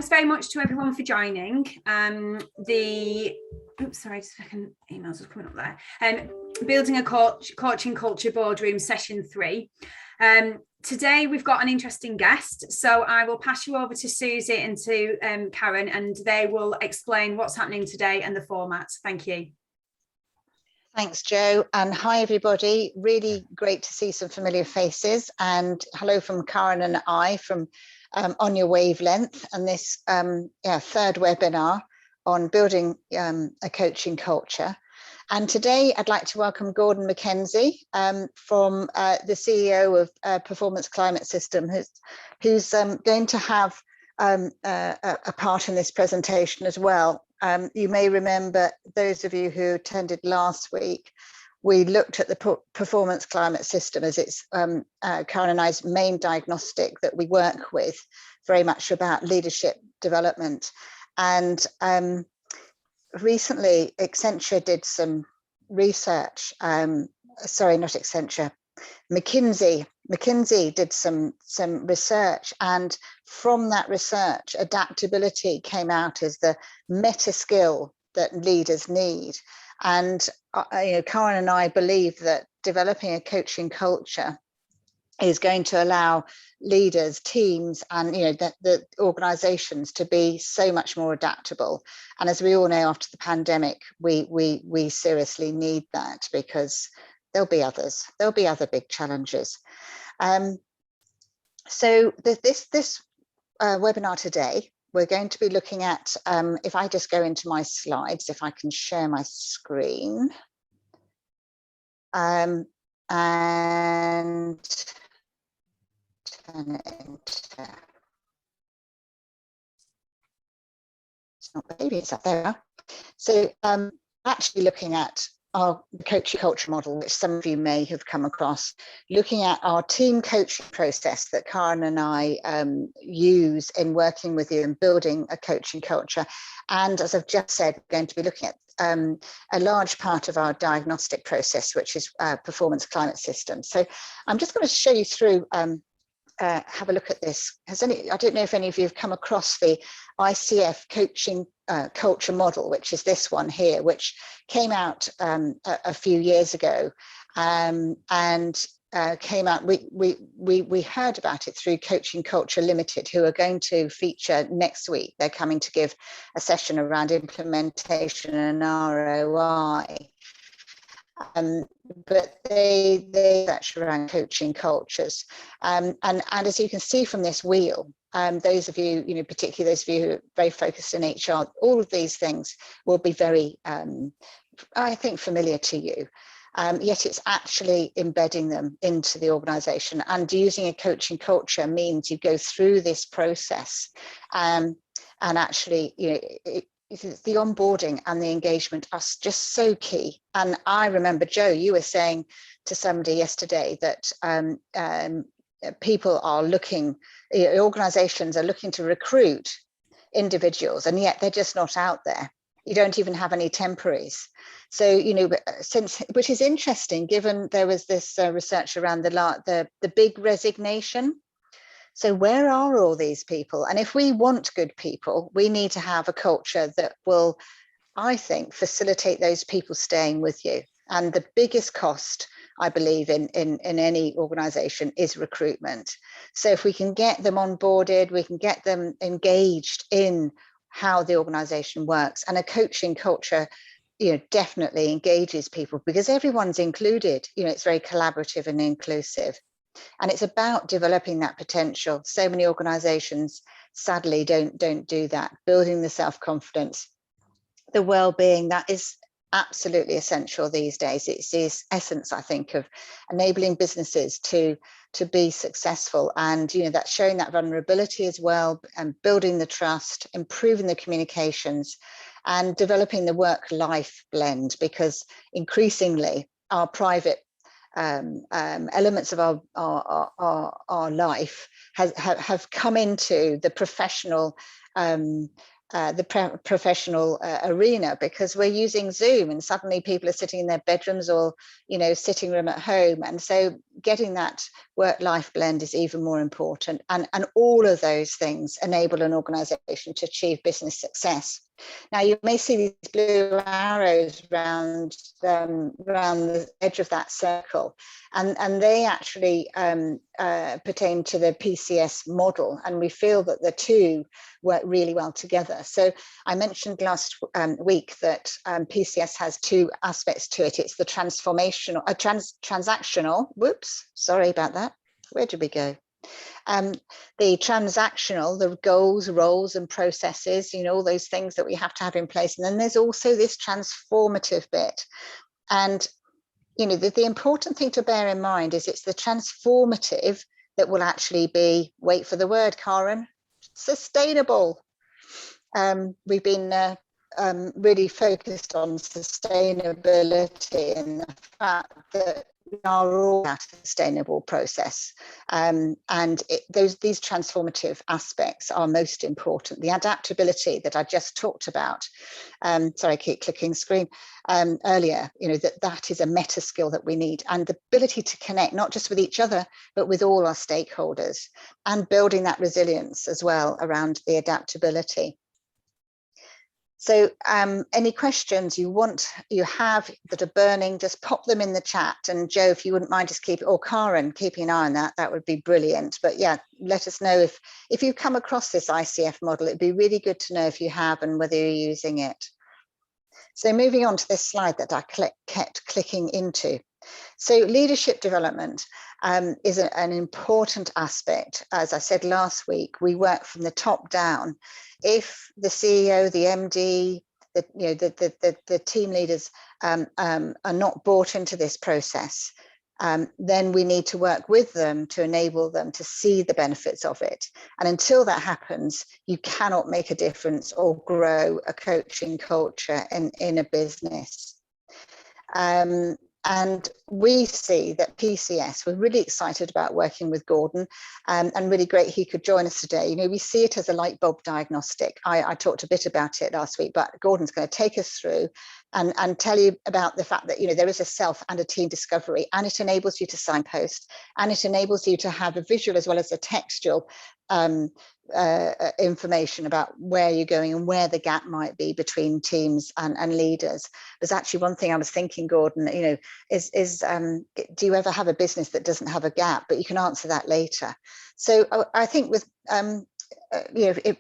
thanks very much to everyone for joining. Sorry, just a second, emails are coming up there. Building a coaching culture boardroom session 3. Today we've got an interesting guest, so I will pass you over to Susi and to Karen, and they will explain what's happening today and the format. Thank you. Thanks, Jo, and hi everybody. Really great to see some familiar faces, and hello from Karen and I from On Your Wavelength, and this third webinar on building a coaching culture. And today I'd like to welcome Gordon Mackenzie from the CEO of Performance Climate System, who's going to have a part in this presentation as well. You may remember, those of you who attended last week, we looked at the Performance Climate System as it's Karen and I's main diagnostic that we work with, very much about leadership development. And recently, Accenture did some research. Sorry, not Accenture. Mackenzie did some research, and from that research, adaptability came out as the meta skill that leaders need. And Karen and I believe that developing a coaching culture is going to allow leaders, teams, and the organizations to be so much more adaptable. And as we all know, after the pandemic, we seriously need that, because there'll be other big challenges. So this webinar today, we're going to be looking at, if I just go into my slides, if I can share my screen, and turn it into, it's not babies up there. So actually looking at our coaching culture model, which some of you may have come across, looking at our team coaching process that Karen and I use in working with you and building a coaching culture. And as I've just said, we're going to be looking at a large part of our diagnostic process, which is Performance Climate System. So I'm just going to show you through, have a look at this. I don't know if any of you have come across the ICF coaching culture model, which is this one here, which came out a few years ago, and came out. We heard about it through Coaching Culture Limited, who are going to feature next week. They're coming to give a session around implementation and ROI. But they actually around coaching cultures, and as you can see from this wheel, those of you, particularly those of you who are very focused in HR, all of these things will be very, I think, familiar to you. Yet it's actually embedding them into the organisation, and using a coaching culture means you go through this process, and actually, the onboarding and the engagement are just so key. And I remember, Jo, you were saying to somebody yesterday that people are looking, organizations are looking to recruit individuals, and yet they're just not out there. You don't even have any temporaries. So, which is interesting, given there was this research around the big resignation. So where are all these people? And if we want good people, we need to have a culture that will, I think, facilitate those people staying with you. And the biggest cost, I believe, in any organization is recruitment. So if we can get them onboarded, we can get them engaged in how the organization works. And a coaching culture, definitely engages people, because everyone's included. It's very collaborative and inclusive. And it's about developing that potential. So many organizations, sadly, don't do that. Building the self-confidence, the well-being, that is absolutely essential these days. It's the essence, I think, of enabling businesses to be successful. And that's showing that vulnerability as well, and building the trust, improving the communications, and developing the work-life blend, because increasingly our private elements of our life have come into the professional professional arena, because we're using Zoom and suddenly people are sitting in their bedrooms or, sitting room at home. And so getting that work-life blend is even more important. And all of those things enable an organization to achieve business success. Now, you may see these blue arrows around the edge of that circle, and they actually pertain to the PCS model, and we feel that the two work really well together. So I mentioned last week that PCS has two aspects to it. It's the transactional, whoops, sorry about that. Where did we go? The transactional, the goals, roles and processes, all those things that we have to have in place. And then there's also this transformative bit. And, the important thing to bear in mind is it's the transformative that will actually be, wait for the word, Karen, sustainable. We've been really focused on sustainability and the fact that we are all a sustainable process, and these transformative aspects are most important. The adaptability that I just talked about, sorry, I keep clicking screen, earlier, that is a meta skill that we need, and the ability to connect not just with each other but with all our stakeholders, and building that resilience as well around the adaptability. So any questions you have that are burning, just pop them in the chat. And Joe, if you wouldn't mind just or Karen, keeping an eye on that would be brilliant. But yeah, let us know if you come across this ICF model. It'd be really good to know if you have and whether you're using it. So moving on to this slide that I kept clicking into. So leadership development is an important aspect. As I said last week, we work from the top down. If the CEO, the MD, the team leaders are not bought into this process, then we need to work with them to enable them to see the benefits of it. And until that happens, you cannot make a difference or grow a coaching culture in a business. And we see that PCS, we're really excited about working with Gordon, and really great he could join us today. We see it as a light bulb diagnostic. I talked a bit about it last week, but Gordon's going to take us through and tell you about the fact that there is a self and a team discovery, and it enables you to signpost, and it enables you to have a visual as well as a textual information about where you're going and where the gap might be between teams and leaders. There's actually one thing I was thinking, Gordon, do you ever have a business that doesn't have a gap? But you can answer that later. So I think with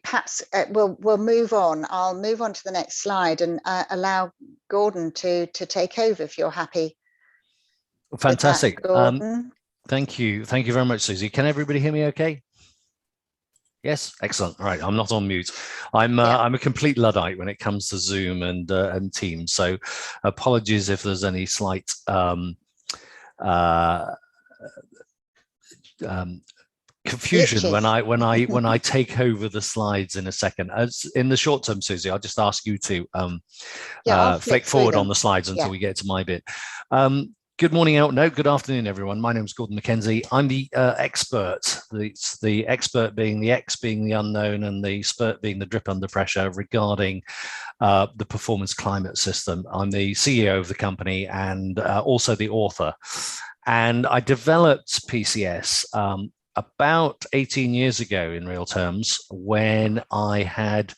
perhaps we'll move on. I'll move on to the next slide and allow Gordon to take over if you're happy. Fantastic. Gordon. Thank you very much, Susie. Can everybody hear me okay? Yes, excellent. All right, I'm not on mute. I'm a complete Luddite when it comes to Zoom and Teams. So apologies if there's any slight confusion when I take over the slides in a second. As in the short term, Susie, I'll just ask you to flick forward on the slides until we get to my bit. Good morning, good afternoon, everyone. My name is Gordon Mackenzie. I'm the expert, the expert being the X being the unknown and the spurt being the drip under pressure regarding the performance climate system. I'm the CEO of the company and also the author. And I developed PCS about 18 years ago in real terms, when I had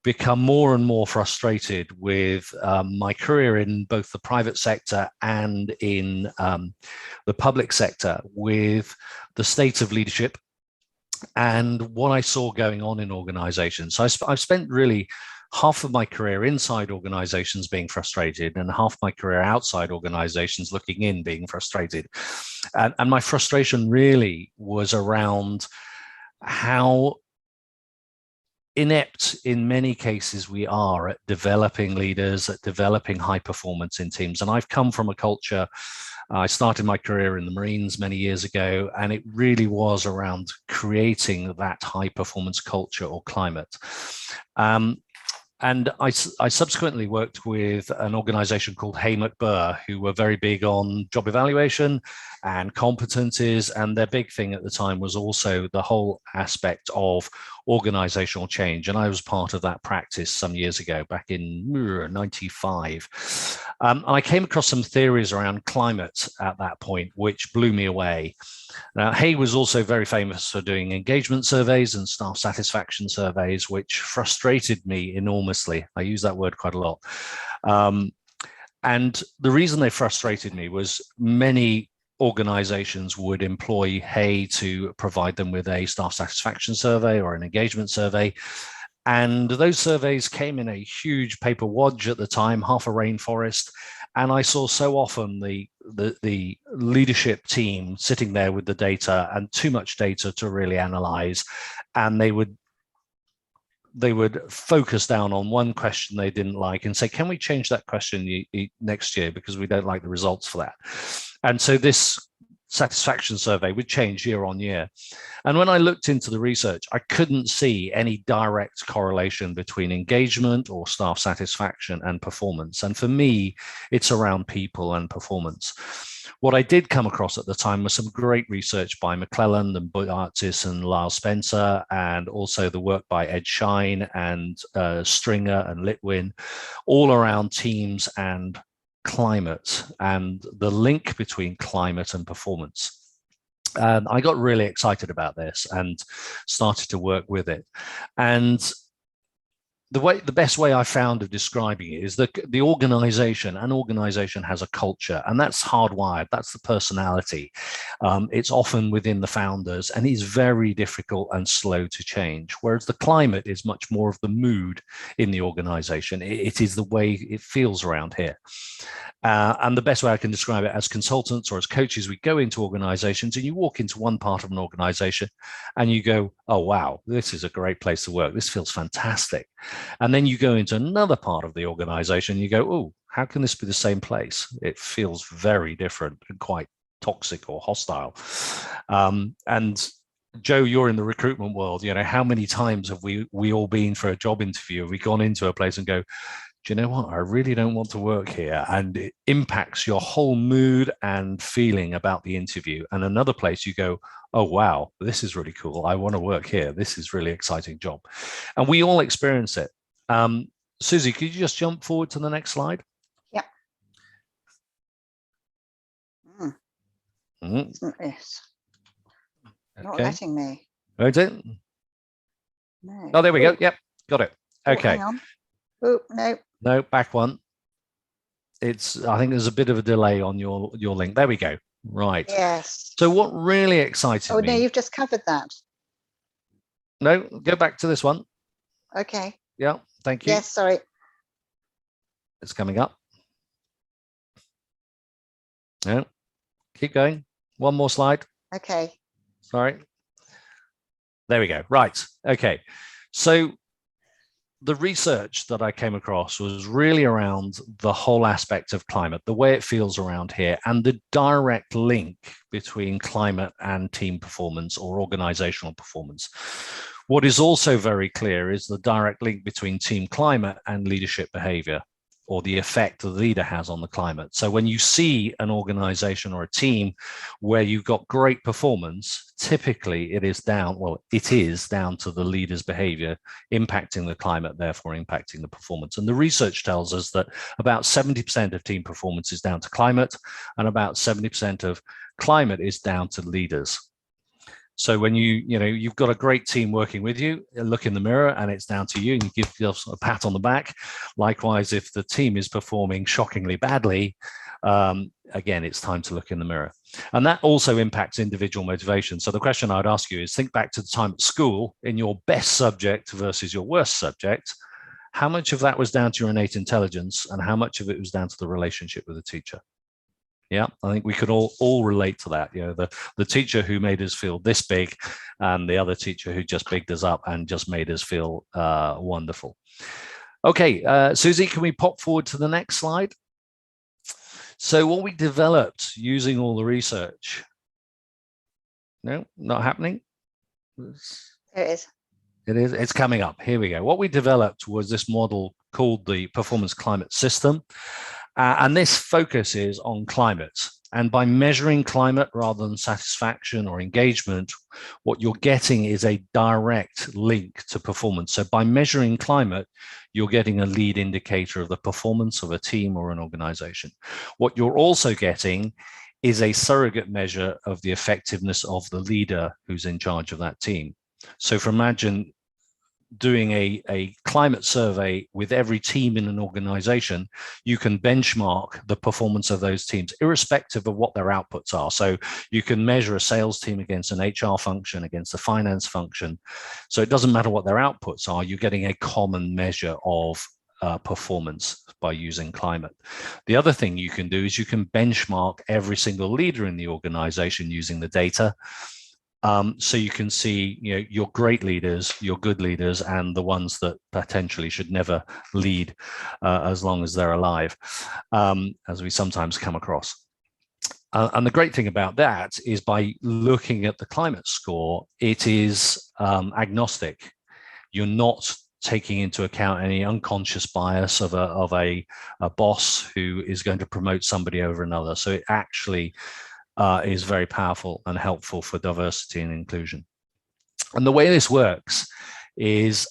become more and more frustrated with my career in both the private sector and in the public sector, with the state of leadership and what I saw going on in organizations. So I've spent really half of my career inside organizations being frustrated and half my career outside organizations looking in being frustrated. And my frustration really was around how inept in many cases we are at developing leaders, at developing high performance in teams. And I've come from a culture, I started my career in the Marines many years ago, and it really was around creating that high performance culture or climate. And I subsequently worked with an organization called Hay McBurr, who were very big on job evaluation and competencies. And their big thing at the time was also the whole aspect of organizational change. And I was part of that practice some years ago, back in 95. I came across some theories around climate at that point, which blew me away. Now, Hay was also very famous for doing engagement surveys and staff satisfaction surveys, which frustrated me enormously. I use that word quite a lot. And the reason they frustrated me was many organizations would employ Hay to provide them with a staff satisfaction survey or an engagement survey. And those surveys came in a huge paper wodge at the time, half a rainforest. And I saw so often the leadership team sitting there with the data, and too much data to really analyze. And they would focus down on one question they didn't like and say, can we change that question next year because we don't like the results for that? And so this satisfaction survey would change year on year. And when I looked into the research, I couldn't see any direct correlation between engagement or staff satisfaction and performance. And for me, it's around people and performance. What I did come across at the time was some great research by McClelland and Boartis and Lyle Spencer, and also the work by Ed Shine and Stringer and Litwin, all around teams and climate and the link between climate and performance. And I got really excited about this and started to work with it. And the best way I found of describing it is that an organization has a culture, and that's hardwired. That's the personality. It's often within the founders and is very difficult and slow to change. Whereas the climate is much more of the mood in the organization. It is the way it feels around here. And the best way I can describe it, as consultants or as coaches, we go into organizations and you walk into one part of an organization and you go, oh, wow, this is a great place to work. This feels fantastic. And then you go into another part of the organization and you go, oh, how can this be the same place? It feels very different and quite toxic or hostile. And Joe, you're in the recruitment world. You know, how many times have we all been for a job interview? Have we gone into a place and go, do you know what? I really don't want to work here. And it impacts your whole mood and feeling about the interview. And another place you go, oh, wow, this is really cool. I want to work here. This is really exciting job. And we all experience it. Susi, could you just jump forward to the next slide? Yeah. Mm. Yes. Not letting me. Is it? No. Oh, there we go. Yep, got it. Okay. Hang on. Oh, no. No, back one. I think there's a bit of a delay on your link. There we go. Right. Yes. So what really excited me... Oh, no, you've just covered that. No, go back to this one. Okay. Yeah, thank you. Yes, sorry. It's coming up. No, keep going. One more slide. Okay. Sorry. There we go. Right. Okay. So the research that I came across was really around the whole aspect of climate, the way it feels around here, and the direct link between climate and team performance or organizational performance. What is also very clear is the direct link between team climate and leadership behavior, or the effect the leader has on the climate. So when you see an organization or a team where you've got great performance, typically it is down to the leader's behavior impacting the climate, therefore impacting the performance. And the research tells us that about 70% of team performance is down to climate, and about 70% of climate is down to leaders. So when you've got a great team working with you, look in the mirror and it's down to you, and you give yourself a pat on the back. Likewise, if the team is performing shockingly badly, again, it's time to look in the mirror. And that also impacts individual motivation. So the question I'd ask you is, think back to the time at school in your best subject versus your worst subject. How much of that was down to your innate intelligence, and how much of it was down to the relationship with the teacher? Yeah, I think we could all relate to that. You know, the teacher who made us feel this big, and the other teacher who just bigged us up and just made us feel wonderful. Okay, Susi, can we pop forward to the next slide? So what we developed using all the research. No, not happening. There it is. It is. It's coming up. Here we go. What we developed was this model called the Performance Climate System. And this focuses on climate. And by measuring climate rather than satisfaction or engagement, what you're getting is a direct link to performance. So by measuring climate, you're getting a lead indicator of the performance of a team or an organization. What you're also getting is a surrogate measure of the effectiveness of the leader who's in charge of that team. So imagine doing a climate survey with every team in an organization, you can benchmark the performance of those teams irrespective of what their outputs are. So you can measure a sales team against an HR function, against a finance function. So it doesn't matter what their outputs are, you're getting a common measure of performance by using climate. The other thing you can do is you can benchmark every single leader in the organization using the data. So you can see, your great leaders, your good leaders, and the ones that potentially should never lead as long as they're alive, as we sometimes come across. And the great thing about that is by looking at the climate score, it is agnostic. You're not taking into account any unconscious bias of a boss who is going to promote somebody over another. So it actually is very powerful and helpful for diversity and inclusion. And the way this works is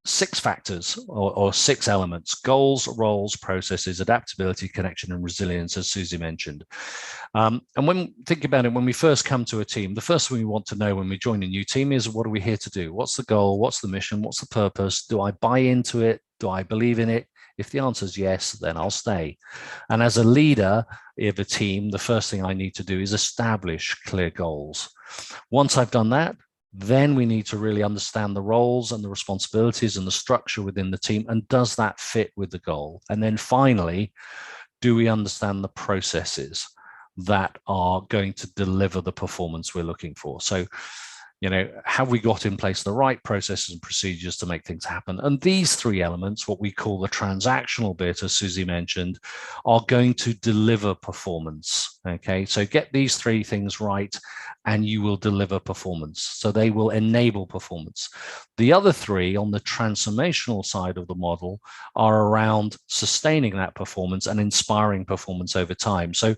6 factors or 6 elements: goals, roles, processes, adaptability, connection, and resilience, as Susi mentioned. And when think about it, when we first come to a team, the first thing we want to know when we join a new team is, what are we here to do? What's the goal? What's the mission? What's the purpose? Do I buy into it? Do I believe in it? If the answer is yes, then I'll stay. And as a leader of a team, the first thing I need to do is establish clear goals. Once I've done that, then we need to really understand the roles and the responsibilities and the structure within the team. And does that fit with the goal? And then finally, do we understand the processes that are going to deliver the performance we're looking for? So, have we got in place the right processes and procedures to make things happen? And these 3 elements, what we call the transactional bit, as Susi mentioned, are going to deliver performance. Okay, so get these 3 things right and you will deliver performance. So they will enable performance. The other 3 on the transformational side of the model are around sustaining that performance and inspiring performance over time. So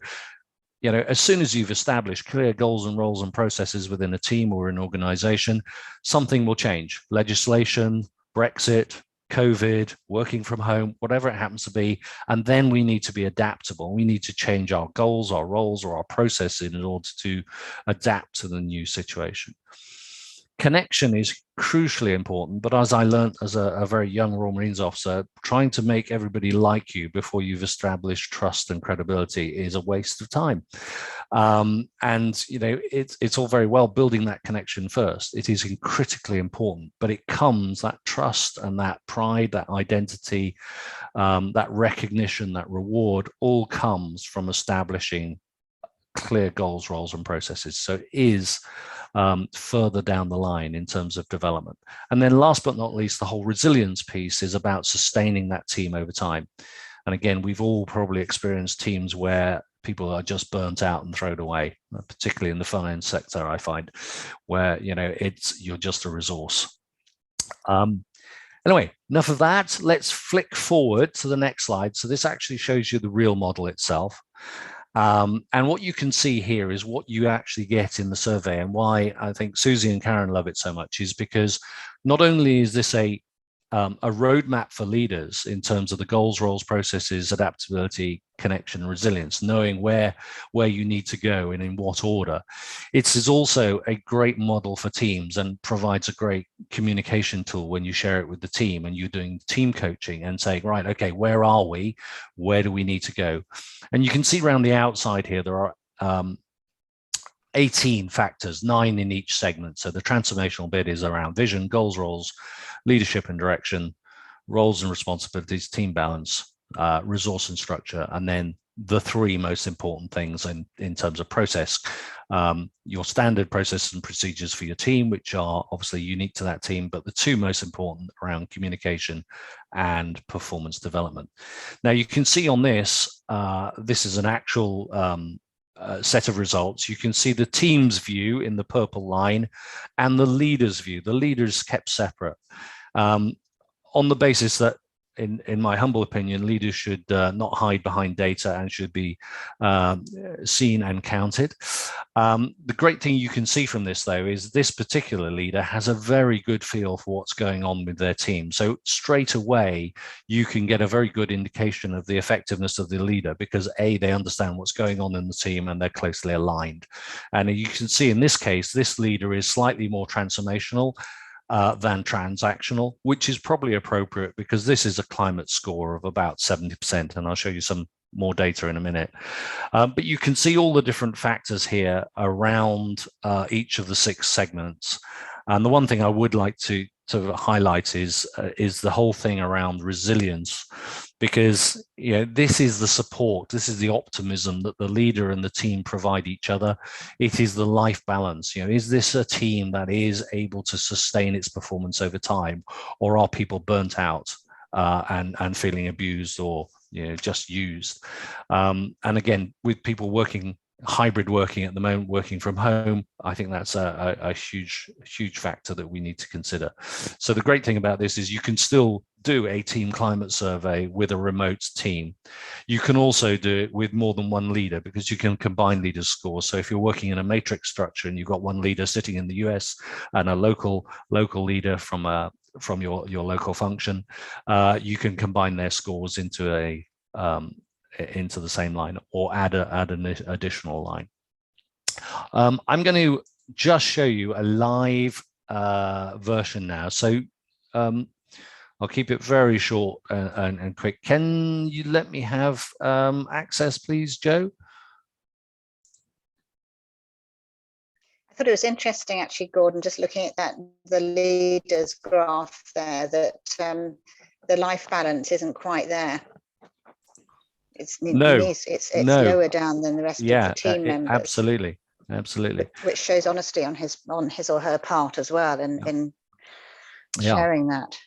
as soon as you've established clear goals and roles and processes within a team or an organization, something will change. Legislation, Brexit, COVID, working from home, whatever it happens to be. And then we need to be adaptable. We need to change our goals, our roles, or our processes in order to adapt to the new situation. Connection is crucially important, but as I learned as a very young Royal Marines officer, trying to make everybody like you before you've established trust and credibility is a waste of time. It's all very well building that connection first. It is critically important, but it comes, that trust and that pride, that identity, that recognition, that reward, all comes from establishing clear goals, roles, and processes. So it is further down the line in terms of development. And then last but not least, the whole resilience piece is about sustaining that team over time. And again, we've all probably experienced teams where people are just burnt out and thrown away, particularly in the finance sector, I find, where, you're just a resource. Anyway, enough of that. Let's flick forward to the next slide. So this actually shows you the real model itself. And what you can see here is what you actually get in the survey, and why I think Susi and Karen love it so much is because not only is this a roadmap for leaders in terms of the goals, roles, processes, adaptability, connection, and resilience, knowing where you need to go and in what order. It is also a great model for teams and provides a great communication tool when you share it with the team and you're doing team coaching and saying, right, okay, where are we? Where do we need to go? And you can see around the outside here, there are 18 factors, 9 in each segment. So the transformational bit is around vision, goals, roles, leadership and direction, roles and responsibilities, team balance, resource and structure, and then the 3 most important things in terms of process, your standard processes and procedures for your team, which are obviously unique to that team, but the 2 most important around communication and performance development. Now you can see on this, this is an actual set of results. You can see the team's view in the purple line and the leader's view. The leader's kept separate on the basis that in my humble opinion, leaders should not hide behind data and should be seen and counted. The great thing you can see from this, though, is this particular leader has a very good feel for what's going on with their team. So straight away, you can get a very good indication of the effectiveness of the leader because A, they understand what's going on in the team and they're closely aligned. And you can see in this case, this leader is slightly more transformational than transactional, which is probably appropriate because this is a climate score of about 70%, and I'll show you some more data in a minute. But you can see all the different factors here around each of the 6 segments. And the one thing I would like to highlight is the whole thing around resilience, because this is the support, this is the optimism that the leader and the team provide each other. It is the life balance. Is this a team that is able to sustain its performance over time, or are people burnt out and feeling abused or just used? And again, with people hybrid working at the moment, working from home, I think that's a huge factor that we need to consider. So the great thing about this is you can still do a team climate survey with a remote team. You can also do it with more than one leader because you can combine leaders' scores. So if you're working in a matrix structure and you've got one leader sitting in the US and a local leader from your local function, you can combine their scores into the same line or add an additional line. I'm going to just show you a live version now. So I'll keep it very short and quick. Can you let me have access, please, Joe? I thought it was interesting, actually, Gordon, just looking at the leaders graph there, that the life balance isn't quite there. It's lower down than the rest of the team members. Absolutely. Which shows honesty on his or her part as well in sharing that.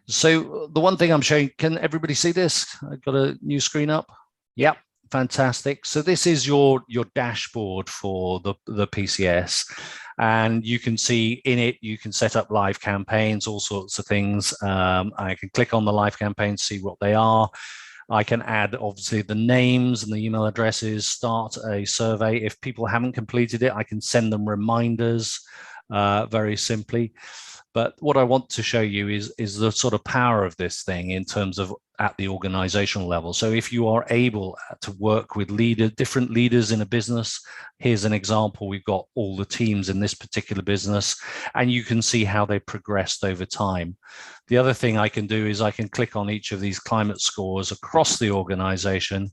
So the one thing I'm showing, can everybody see this? I've got a new screen up. Yep, fantastic. So this is your dashboard for the PCS. And you can see in it, you can set up live campaigns, all sorts of things. I can click on the live campaigns, see what they are. I can add, obviously, the names and the email addresses, start a survey. If people haven't completed it, I can send them reminders very simply. But what I want to show you is the sort of power of this thing in terms of at the organizational level. So if you are able to work with different leaders in a business, here's an example. We've got all the teams in this particular business, and you can see how they progressed over time. The other thing I can do is I can click on each of these climate scores across the organization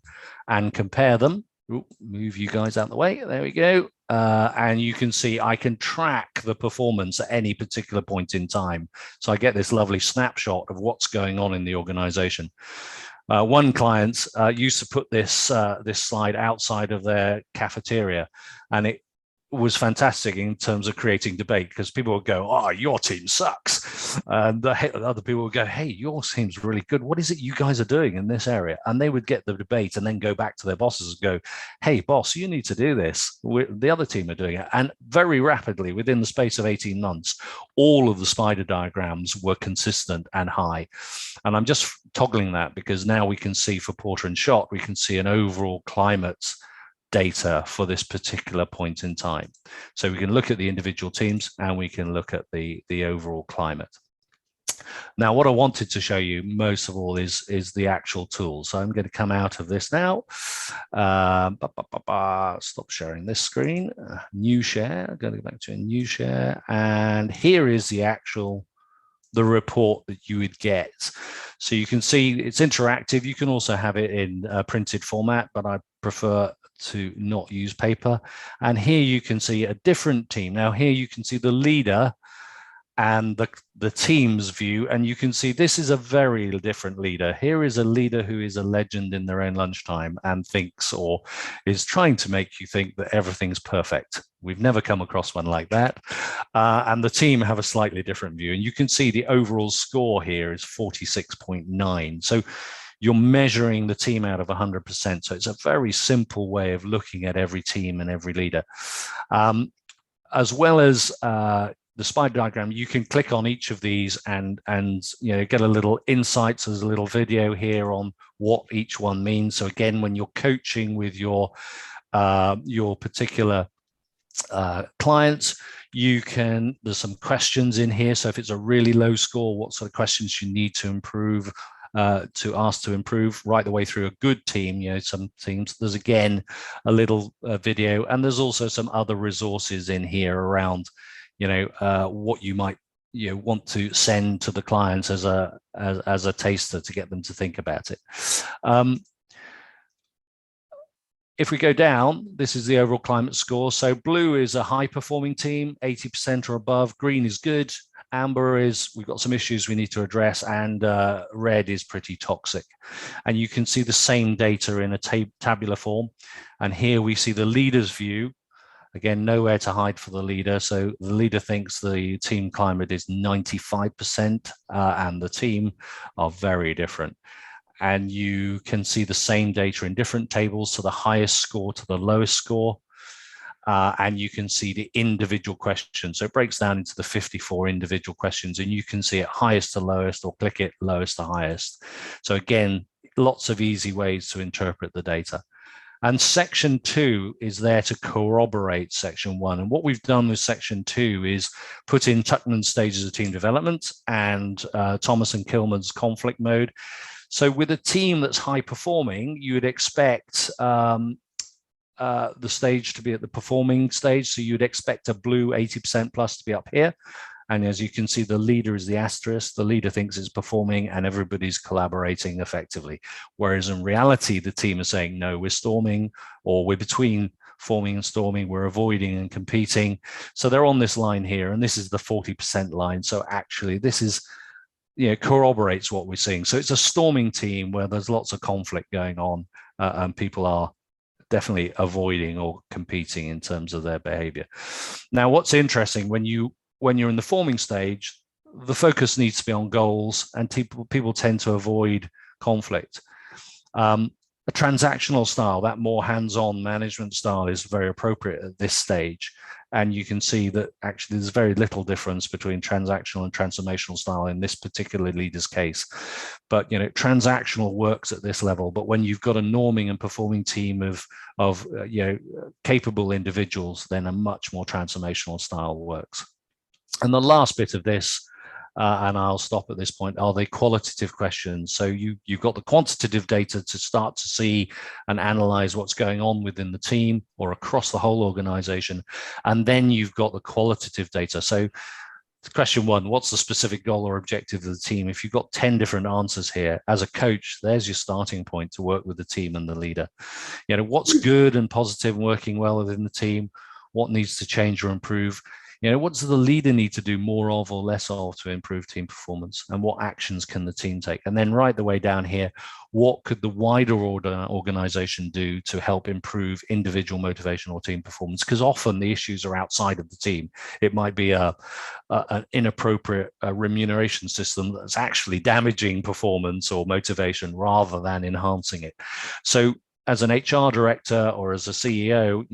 and compare them. Ooh, move you guys out of the way. There we go. And you can see I can track the performance at any particular point in time. So I get this lovely snapshot of what's going on in the organization. One client used to put this slide outside of their cafeteria, and it was fantastic in terms of creating debate, because people would go, "Oh, your team sucks," and the other people would go, "Hey, your team's really good. What is it you guys are doing in this area?" And they would get the debate and then go back to their bosses and go, "Hey, boss, you need to do this. The other team are doing it." And very rapidly, within the space of 18 months, all of the spider diagrams were consistent and high. And I'm just toggling that because now we can see for Porter and Schott, we can see an overall climate data for this particular point in time. So we can look at the individual teams and we can look at the overall climate. Now, what I wanted to show you most of all is the actual tool. So I'm going to come out of this now. Stop sharing this screen. New share. I'm going to go back to a new share. And here is the report that you would get. So you can see it's interactive. You can also have it in a printed format, but I prefer to not use paper. And here you can see a different team. Now here you can see the leader and the team's view, and you can see this is a very different leader. Here is a leader who is a legend in their own lunchtime and thinks, or is trying to make you think, that everything's perfect. We've never come across one like that. And the team have a slightly different view. And you can see the overall score here is 46.9. So you're measuring the team out of 100%. So it's a very simple way of looking at every team and every leader. As well as the spider diagram, you can click on each of these and get a little insights. There's a little video here on what each one means. So again, when you're coaching with your particular clients, there's some questions in here. So if it's a really low score, what sort of questions you need to improve, to ask to improve, right the way through a good team. Some teams, there's again a little video, and there's also some other resources in here around what you might want to send to the clients as a taster to get them to think about it. If we go down, this is the overall climate score. So blue is a high performing team, 80% or above. Green is good. Amber is, we've got some issues we need to address, and red is pretty toxic. And you can see the same data in a tabular form. And here we see the leader's view. Again, nowhere to hide for the leader. So the leader thinks the team climate is 95%, and the team are very different. And you can see the same data in different tables, so the highest score to the lowest score. And you can see the individual questions. So it breaks down into the 54 individual questions, and you can see it highest to lowest, or click it lowest to highest. So again, lots of easy ways to interpret the data. And section 2 is there to corroborate section 1. And what we've done with section 2 is put in Tuckman's stages of team development and Thomas and Kilman's conflict mode. So with a team that's high performing, you would expect the stage to be at the performing stage. So you'd expect a blue 80% plus to be up here. And as you can see, the leader is the asterisk. The leader thinks it's performing and everybody's collaborating effectively. Whereas in reality, the team is saying, no, we're storming, or we're between forming and storming, we're avoiding and competing. So they're on this line here, and this is the 40% line. So actually this is, corroborates what we're seeing. So it's a storming team where there's lots of conflict going on, and people are definitely avoiding or competing in terms of their behavior. Now, what's interesting, when you're in the forming stage, the focus needs to be on goals, and people tend to avoid conflict. A transactional style, that more hands-on management style, is very appropriate at this stage. And you can see that actually there's very little difference between transactional and transformational style in this particular leader's case. But transactional works at this level. But when you've got a norming and performing team of capable individuals, then a much more transformational style works. And the last bit of this, and I'll stop at this point, are the qualitative questions. So you've got the quantitative data to start to see and analyze what's going on within the team or across the whole organization. And then you've got the qualitative data. So question 1, what's the specific goal or objective of the team? If you've got 10 different answers here, as a coach, there's your starting point to work with the team and the leader. What's good and positive and working well within the team? What needs to change or improve? What does the leader need to do more of or less of to improve team performance, and what actions can the team take? And then right the way down here, what could the wider organization do to help improve individual motivation or team performance? Because often the issues are outside of the team. It might be an inappropriate remuneration system that's actually damaging performance or motivation rather than enhancing it. So as an HR director or as a CEO,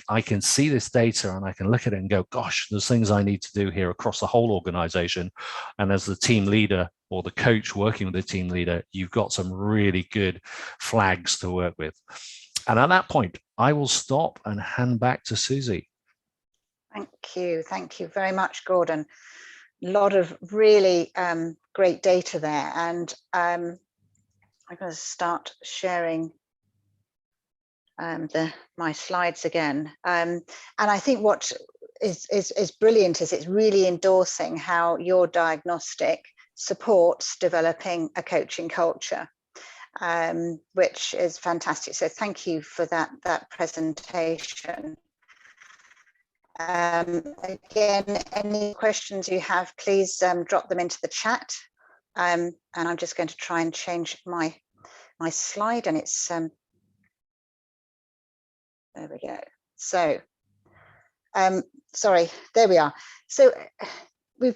I can see this data and I can look at it and go, gosh, there's things I need to do here across the whole organization. And as the team leader or the coach working with the team leader, you've got some really good flags to work with. And at that point, I will stop and hand back to Susi. Thank you. Thank you very much, Gordon. A lot of really great data there. And I'm going to start sharing my slides again, and I think what is brilliant is it's really endorsing how your diagnostic supports developing a coaching culture, which is fantastic. So thank you for that presentation. Again, any questions you have, please drop them into the chat, and I'm just going to try and change my slide, and it's there we go. So, sorry, there we are. So we've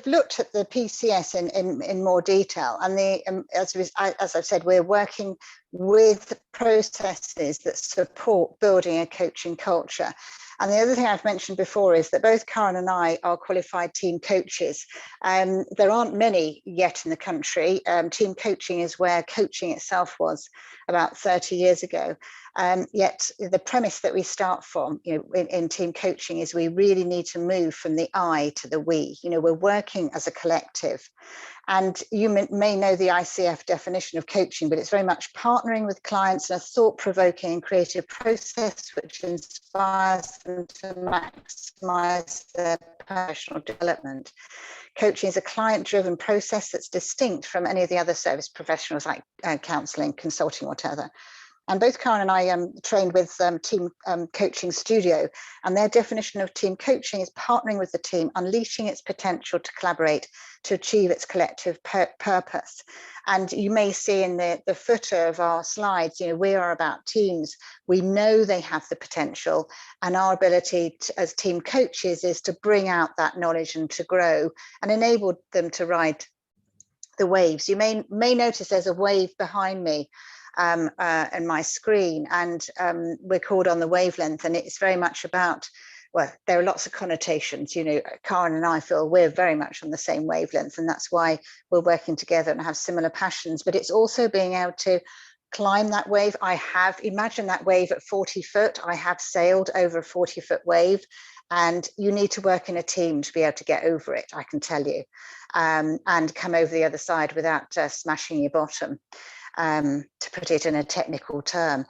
looked at the PCS in more detail, and as I've said, we're working with processes that support building a coaching culture. And the other thing I've mentioned before is that both Karen and I are qualified team coaches. There aren't many yet in the country. Team coaching is where coaching itself was about 30 years ago. Yet the premise that we start from, in team coaching is we really need to move from the I to the we. We're working as a collective. And you may know the ICF definition of coaching, but it's very much partnering with clients in a thought-provoking and creative process which inspires them to maximize their professional development. Coaching is a client-driven process that's distinct from any of the other service professionals like counselling, consulting, whatever. And both Karen and I trained with Team Coaching Studio, and their definition of team coaching is partnering with the team, unleashing its potential to collaborate to achieve its collective purpose. And you may see in the footer of our slides, we are about teams. We know they have the potential, and our ability as team coaches is to bring out that knowledge and to grow and enable them to ride the waves. You may notice there's a wave behind me and my screen, and we're called On the Wavelength, and it's very much about, well, there are lots of connotations. Karen and I feel we're very much on the same wavelength, and that's why we're working together and have similar passions. But it's also being able to climb that wave. I have imagined that wave at 40 foot. I have sailed over a 40-foot wave, and you need to work in a team to be able to get over it, I can tell you, and come over the other side without smashing your bottom. To put it in a technical term.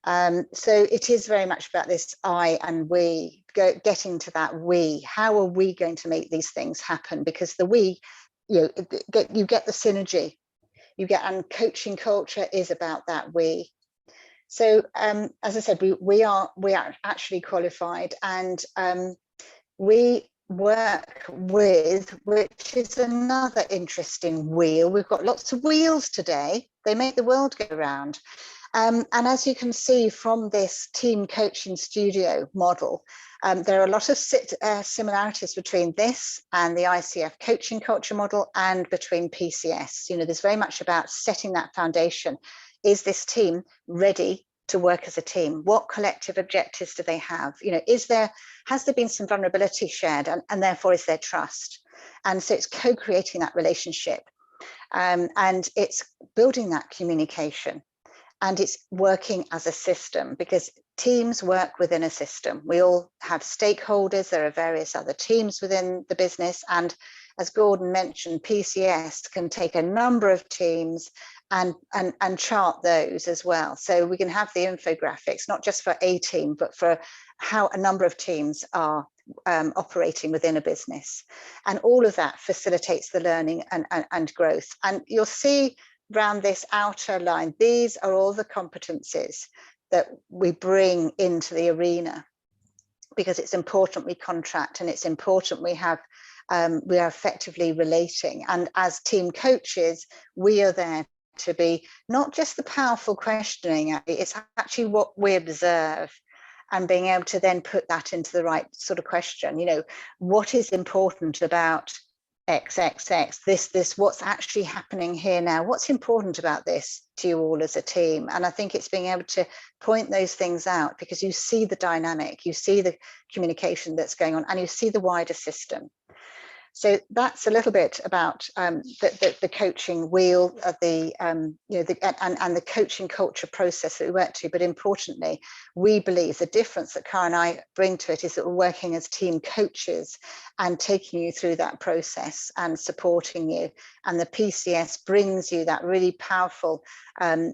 So it is very much about this I and we, getting to that we. How are we going to make these things happen? Because the we, you get the synergy, and coaching culture is about that we. So as I said, we are actually qualified, and we work with, which is another interesting wheel. We've got lots of wheels today. They make the world go round. And as you can see from this Team Coaching Studio model, there are a lot of similarities between this and the ICF coaching culture model, and between PCS. There's very much about setting that foundation. Is this team ready to work as a team? What collective objectives do they have? Has there been some vulnerability shared, and therefore is there trust? And so it's co-creating that relationship, and it's building that communication, and it's working as a system, because teams work within a system. We all have stakeholders. There are various other teams within the business, and as Gordon mentioned, PCS can take a number of teams and chart those as well. So we can have the infographics, not just for a team, but for how a number of teams are operating within a business. And all of that facilitates the learning and growth. And you'll see around this outer line, these are all the competencies that we bring into the arena, because it's important we contract, and it's important we are effectively relating. And as team coaches, we are there to be not just the powerful questioning, it's actually what we observe, and being able to then put that into the right sort of question. What is important about XXX, this, what's actually happening here now? What's important about this to you all as a team? And I think it's being able to point those things out, because you see the dynamic, you see the communication that's going on, and you see the wider system. So that's a little bit about the coaching wheel of and the coaching culture process that we work to. But importantly, we believe the difference that Karen and I bring to it is that we're working as team coaches and taking you through that process and supporting you. And the PCS brings you that really powerful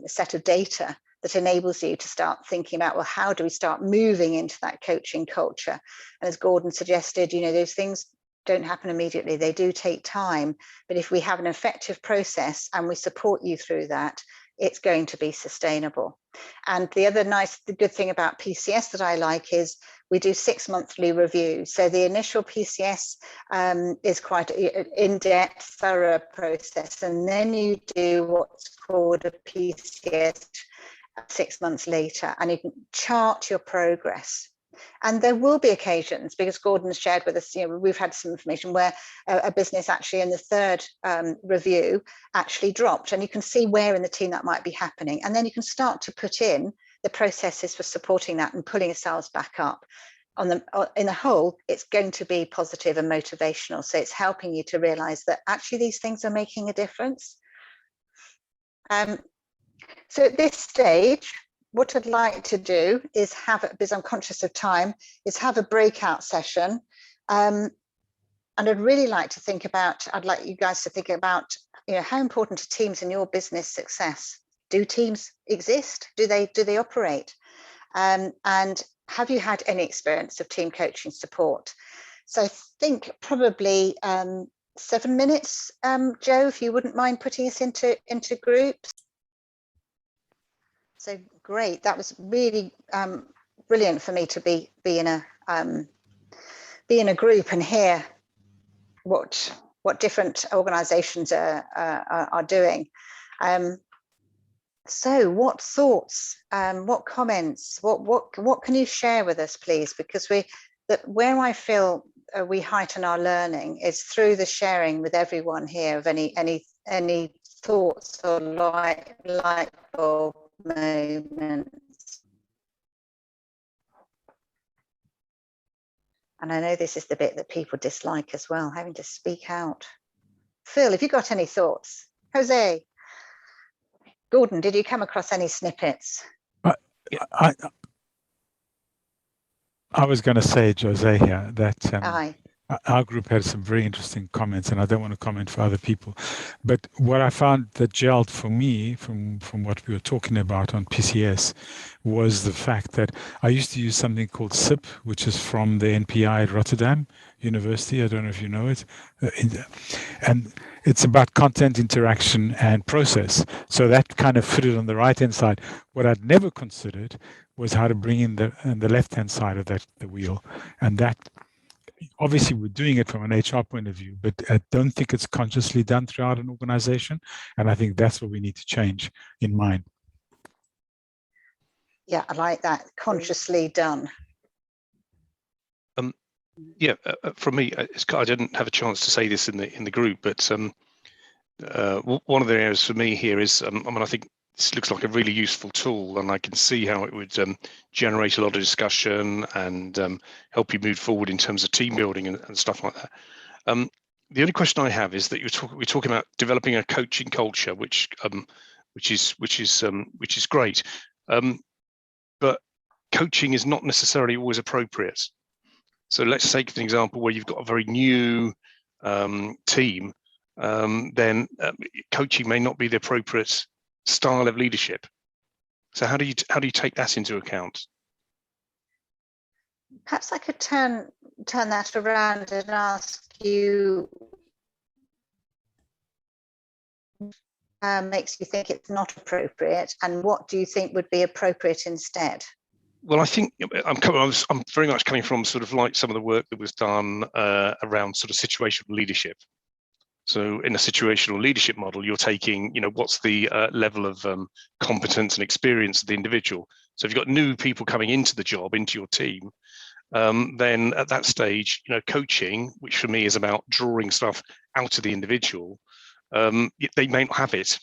set of data that enables you to start thinking about, well, how do we start moving into that coaching culture? And as Gordon suggested, those things don't happen immediately. They do take time, but if we have an effective process and we support you through that, it's going to be sustainable. And the other good thing about PCS that I like is we do 6 monthly reviews. So the initial PCS is quite an in-depth, thorough process, and then you do what's called a PCS 6 months later, and you can chart your progress. And there will be occasions, because Gordon's shared with us, we've had some information where a business actually in the third review actually dropped, and you can see where in the team that might be happening. And then you can start to put in the processes for supporting that and pulling yourselves back up. in the whole, it's going to be positive and motivational. So it's helping you to realize that actually these things are making a difference. So at this stage, what I'd like to do is because I'm conscious of time, is have a breakout session. And I'd really like to I'd like you guys to think about, how important are teams in your business success? Do teams exist? Do they operate? And have you had any experience of team coaching support? So I think probably 7 minutes, Joe, if you wouldn't mind putting us into groups. So great, that was really brilliant for me to be in a group and hear what different organisations are doing. So what thoughts, what comments, what can you share with us, please? Because where I feel we heighten our learning is through the sharing with everyone here of any thoughts or light bulb moments. And I know this is the bit that people dislike as well, having to speak out. Phil, have you got any thoughts? Jose? Gordon, did you come across any snippets? I was going to say, Jose, here, that our group had some very interesting comments, and I don't want to comment for other people. But what I found that gelled for me from what we were talking about on PCS was the fact that I used to use something called SIP, which is from the NPI at Rotterdam University. I don't know if you know it. And it's about content, interaction, and process. So that kind of fitted on the right-hand side. What I'd never considered was how to bring in the left-hand side of the wheel. And that, obviously, we're doing it from an HR point of view, but I don't think it's consciously done throughout an organization. And I think that's what we need to change in mind. Yeah, I like that. Consciously done. Yeah, from me, I didn't have a chance to say this in the group, but one of the areas for me here is, I think this looks like a really useful tool, and I can see how it would generate a lot of discussion and help you move forward in terms of team building and stuff like that. The only question I have is that we're talking about developing a coaching culture, which is great, but coaching is not necessarily always appropriate. So let's take an example where you've got a very new team, then coaching may not be the appropriate style of leadership. So how do you take that into account? Perhaps I could turn that around and ask you, makes you think it's not appropriate, and what do you think would be appropriate instead? Well, I think I'm very much coming from sort of like some of the work that was done around sort of situational leadership. So in a situational leadership model, you're taking, what's the level of competence and experience of the individual. So if you've got new people coming into the job, into your team, then at that stage, coaching, which for me is about drawing stuff out of the individual, they may not have it.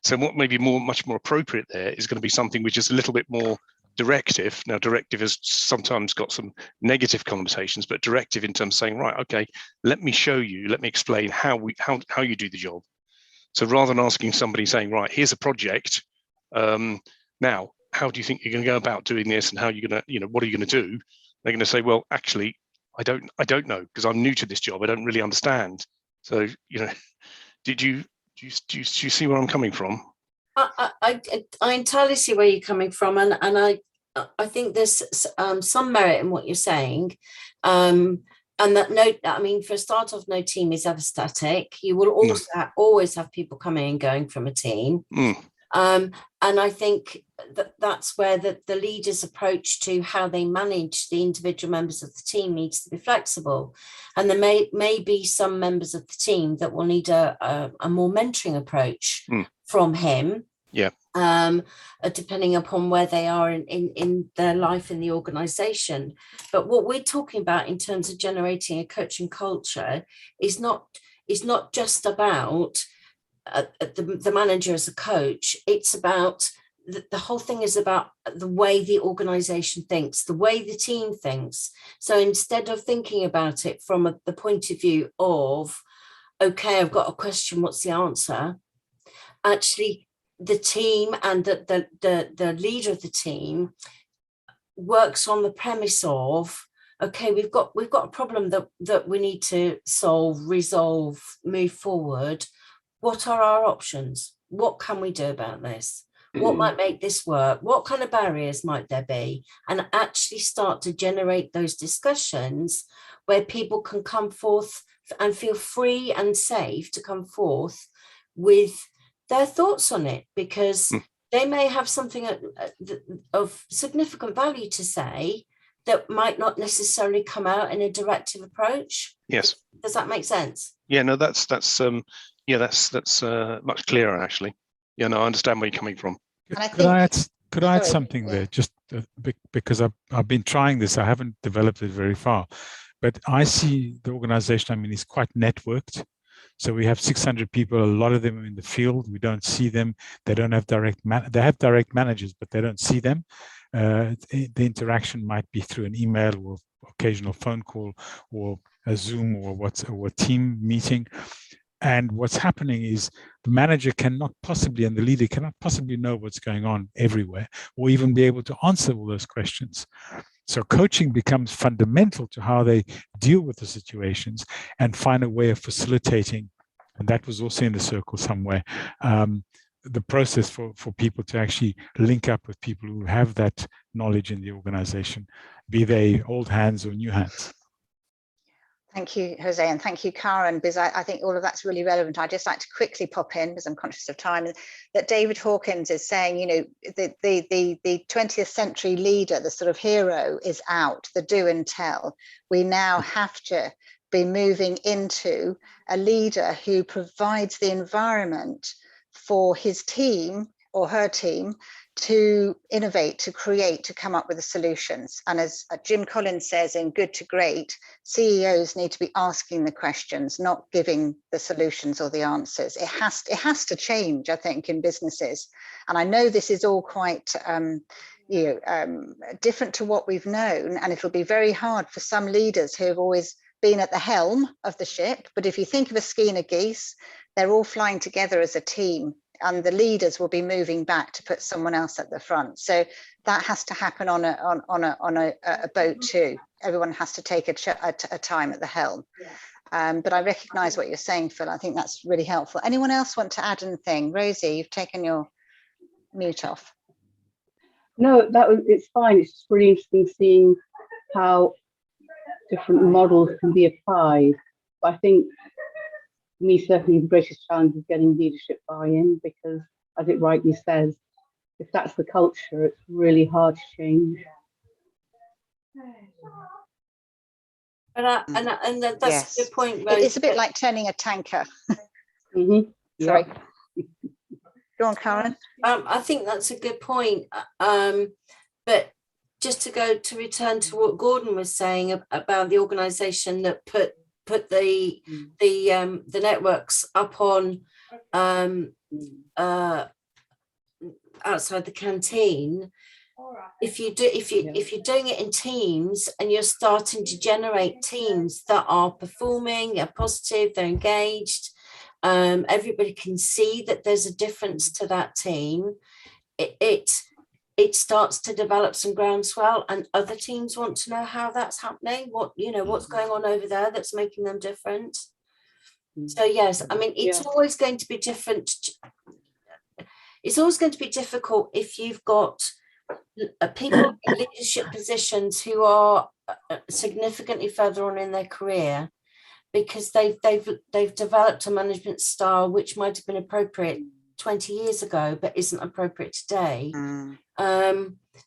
So what may be much more appropriate there is going to be something which is a little bit more directive. Now, directive has sometimes got some negative connotations, but directive in terms of saying, right, okay, let me show you, let me explain how you do the job. So rather than asking somebody saying, right, here's a project, now, how do you think you're going to go about doing this, and how you're going to, what are you going to do? They're going to say, well, actually, I don't know, because I'm new to this job. I don't really understand. So, do you see where I'm coming from? I entirely see where you're coming from, and I think there's some merit in what you're saying, and that for a start off, no team is ever static. You will also always have people coming and going from a team, and I think that's where the leader's approach to how they manage the individual members of the team needs to be flexible, and there may be some members of the team that will need a more mentoring approach from him. Yeah. Depending upon where they are in their life in the organization. But what we're talking about in terms of generating a coaching culture is not just about the manager as a coach. It's about the whole thing is about the way the organization thinks, the way the team thinks. So instead of thinking about it from the point of view of, okay, I've got a question, what's the answer? Actually, the team and the leader of the team works on the premise of, okay, we've got a problem that we need to solve, resolve, move forward. What are our options? What can we do about this? What might make this work? What kind of barriers might there be? And actually start to generate those discussions where people can come forth and feel free and safe to come forth with their thoughts on it, because they may have something of significant value to say that might not necessarily come out in a directive approach. Yes. Does that make sense? Yeah, no, that's much clearer, actually. Yeah, no, I understand where you're coming from. Could I add something there? Just because I've been trying this, I haven't developed it very far, but I see the organization I'm in is quite networked. So we have 600 people. A lot of them are in the field. We don't see them. They don't have they have direct managers, but they don't see them. The interaction might be through an email or occasional phone call or a Zoom or a team meeting. And what's happening is the manager cannot possibly, and the leader cannot possibly know what's going on everywhere, or even be able to answer all those questions. So coaching becomes fundamental to how they deal with the situations and find a way of facilitating, and that was also in the circle somewhere, the process for people to actually link up with people who have that knowledge in the organization, be they old hands or new hands. Thank you, Jose, and thank you, Karen, because I think all of that's really relevant. I'd just like to quickly pop in, because I'm conscious of time, that David Hawkins is saying, you know, the 20th century leader, the sort of hero, is out, the do and tell. We now have to be moving into a leader who provides the environment for his team or her team to innovate, to create, to come up with the solutions. And as Jim Collins says in Good to Great, CEOs need to be asking the questions, not giving the solutions or the answers. It has to change, I think, in businesses. And I know this is all quite different to what we've known, and it'll be very hard for some leaders who have always been at the helm of the ship. But if you think of a skein of geese, they're all flying together as a team, and the leaders will be moving back to put someone else at the front. So that has to happen on a boat too. Everyone has to take a time at the helm. But I recognise what you're saying, Phil. I think that's really helpful. Anyone else want to add anything? Rosie, you've taken your mute off. No, it's fine. It's just really interesting seeing how different models can be applied. But I think, for me, certainly the greatest challenge is getting leadership buy-in, because, as it rightly says, if that's the culture, it's really hard to change. But that's yes. A good point. Rose. It's a bit like turning a tanker. Mm-hmm. Sorry. Go on, Karen. I think that's a good point. But just to return to what Gordon was saying about the organisation that put the networks up on outside the canteen. If you're doing it in teams and you're starting to generate teams that are performing, they're positive, they're engaged, everybody can see that there's a difference to that team. It starts to develop some groundswell, and other teams want to know how that's happening. What's going on over there that's making them different. So yes, I mean, it's always going to be different. It's always going to be difficult if you've got people in leadership positions who are significantly further on in their career, because they've developed a management style which might have been appropriate 20 years ago but isn't appropriate today.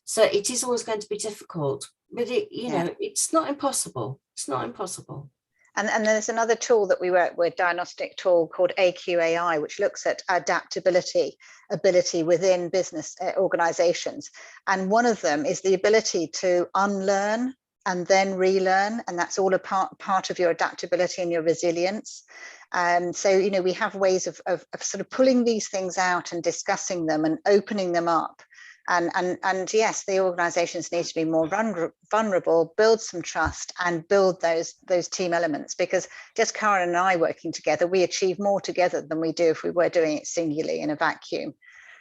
So it is always going to be difficult, but it's not impossible. It's not impossible. And there's another tool that we work with, diagnostic tool called AQAI, which looks at ability within business organizations. And one of them is the ability to unlearn and then relearn, and that's all a part of your adaptability and your resilience. So we have ways of sort of pulling these things out and discussing them and opening them up And yes, the organizations need to be more vulnerable, build some trust, and build those team elements, because just Karen and I working together, we achieve more together than we do if we were doing it singularly in a vacuum.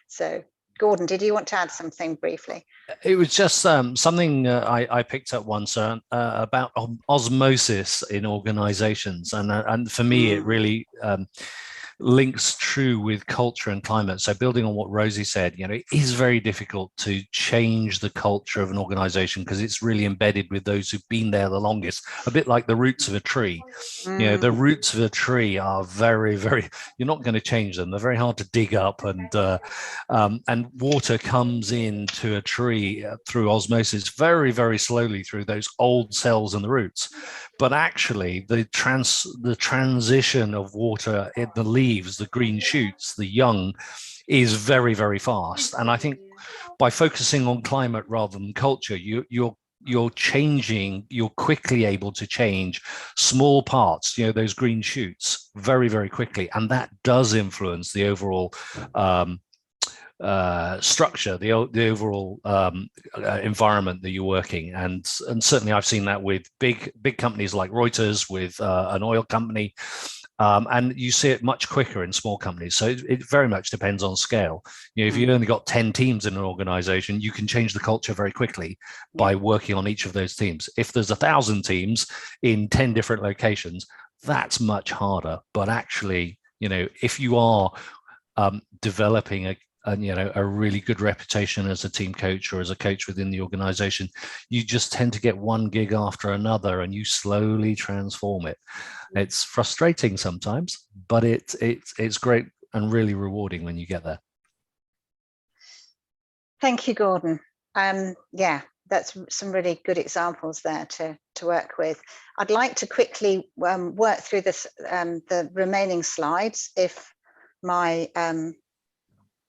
So Gordon, did you want to add something briefly? It was just something I picked up once about osmosis in organizations, and for me it really links true with culture and climate. So building on what Rosie said, it is very difficult to change the culture of an organization because it's really embedded with those who've been there the longest, a bit like the roots of a tree. The roots of a tree are very, very, you're not going to change them. They're very hard to dig up, and water comes into a tree through osmosis very, very slowly through those old cells in the roots. But actually the transition of water in the leaves, the green shoots, the young, is very, very fast. And I think by focusing on climate rather than culture, you're quickly able to change small parts, those green shoots, very, very quickly. And that does influence the overall structure, the overall environment that you're working, and certainly I've seen that with big companies like Reuters, with an oil company, and you see it much quicker in small companies. So it very much depends on scale. If you've only got 10 teams in an organization, you can change the culture very quickly by working on each of those teams. If there's 1,000 teams in 10 different locations, that's much harder. But actually, if you are developing a really good reputation as a team coach or as a coach within the organization, you just tend to get one gig after another and you slowly transform it. It's frustrating sometimes, but it's great and really rewarding when you get there. Thank you, Gordon. That's some really good examples there to work with. I'd like to quickly work through this, the remaining slides. If my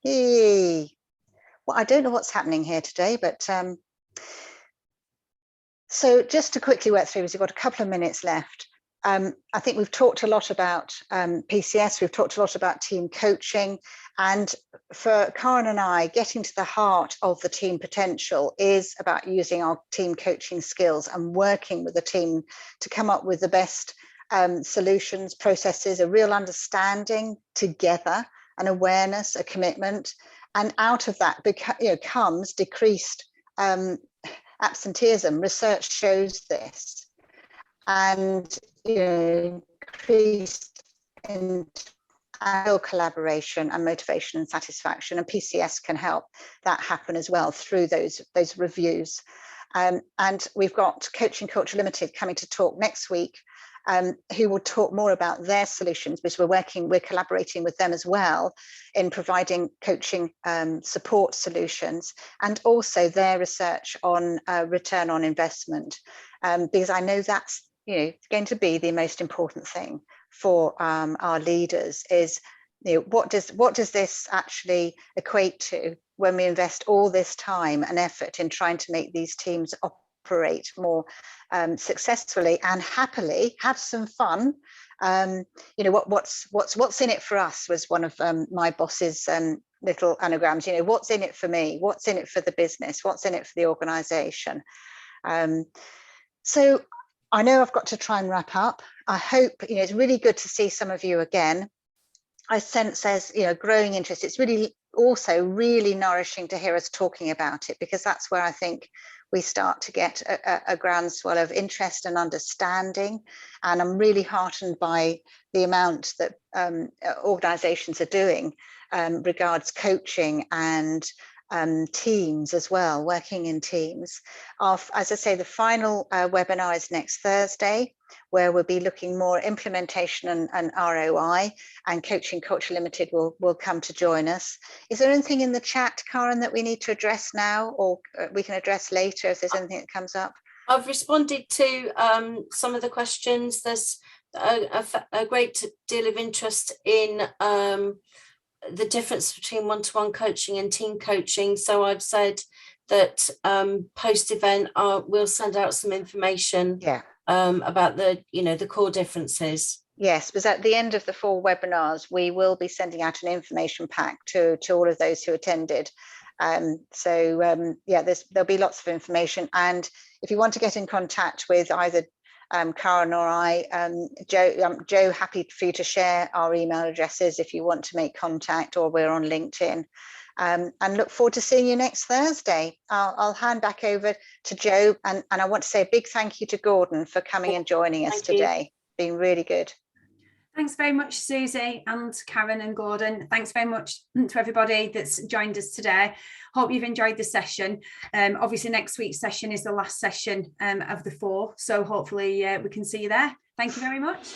well, I don't know what's happening here today, but so just to quickly work through, because we've got a couple of minutes left. I think we've talked a lot about PCS, we've talked a lot about team coaching, and for Karen and I, getting to the heart of the team potential is about using our team coaching skills and working with the team to come up with the best solutions, processes, a real understanding together, an awareness, a commitment, and out of that comes decreased absenteeism. Research shows this, and increased in collaboration and motivation and satisfaction, and PCS can help that happen as well through those reviews. And we've got Coaching Culture Limited coming to talk next week, who will talk more about their solutions, because we're collaborating with them as well in providing coaching support solutions, and also their research on return on investment, because I know that's going to be the most important thing for our leaders is, what does this actually equate to when we invest all this time and effort in trying to make these teams operate more successfully and happily, have some fun. What's in it for us was one of my boss's little anagrams. What's in it for me? What's in it for the business? What's in it for the organization? So I know I've got to try and wrap up. I hope, it's really good to see some of you again. I sense there's, growing interest. It's really also really nourishing to hear us talking about it, because that's where I think we start to get a groundswell of interest and understanding. And I'm really heartened by the amount that organizations are doing regards coaching and teams as well, working in teams. As I say, the final webinar is next Thursday, where we'll be looking more implementation and ROI, and Coaching Culture Limited will come to join us. Is there anything in the chat, Karen, that we need to address now, or we can address later if there's anything that comes up? I've responded to some of the questions. There's a great deal of interest in the difference between one-to-one coaching and team coaching. So I've said that post-event we'll send out some information about the core differences. Yes, because at the end of the 4 webinars, we will be sending out an information pack to all of those who attended, There'll be lots of information. And if you want to get in contact with either Karen or I, Joe, happy for you to share our email addresses if you want to make contact, or we're on LinkedIn. And look forward to seeing you next Thursday. I'll hand back over to Joe, and I want to say a big thank you to Gordon for coming and joining us today. Been really good. Thanks very much, Susie and Karen and Gordon. Thanks very much to everybody that's joined us today. Hope you've enjoyed the session. Obviously, next week's session is the last session of the 4, so hopefully we can see you there. Thank you very much.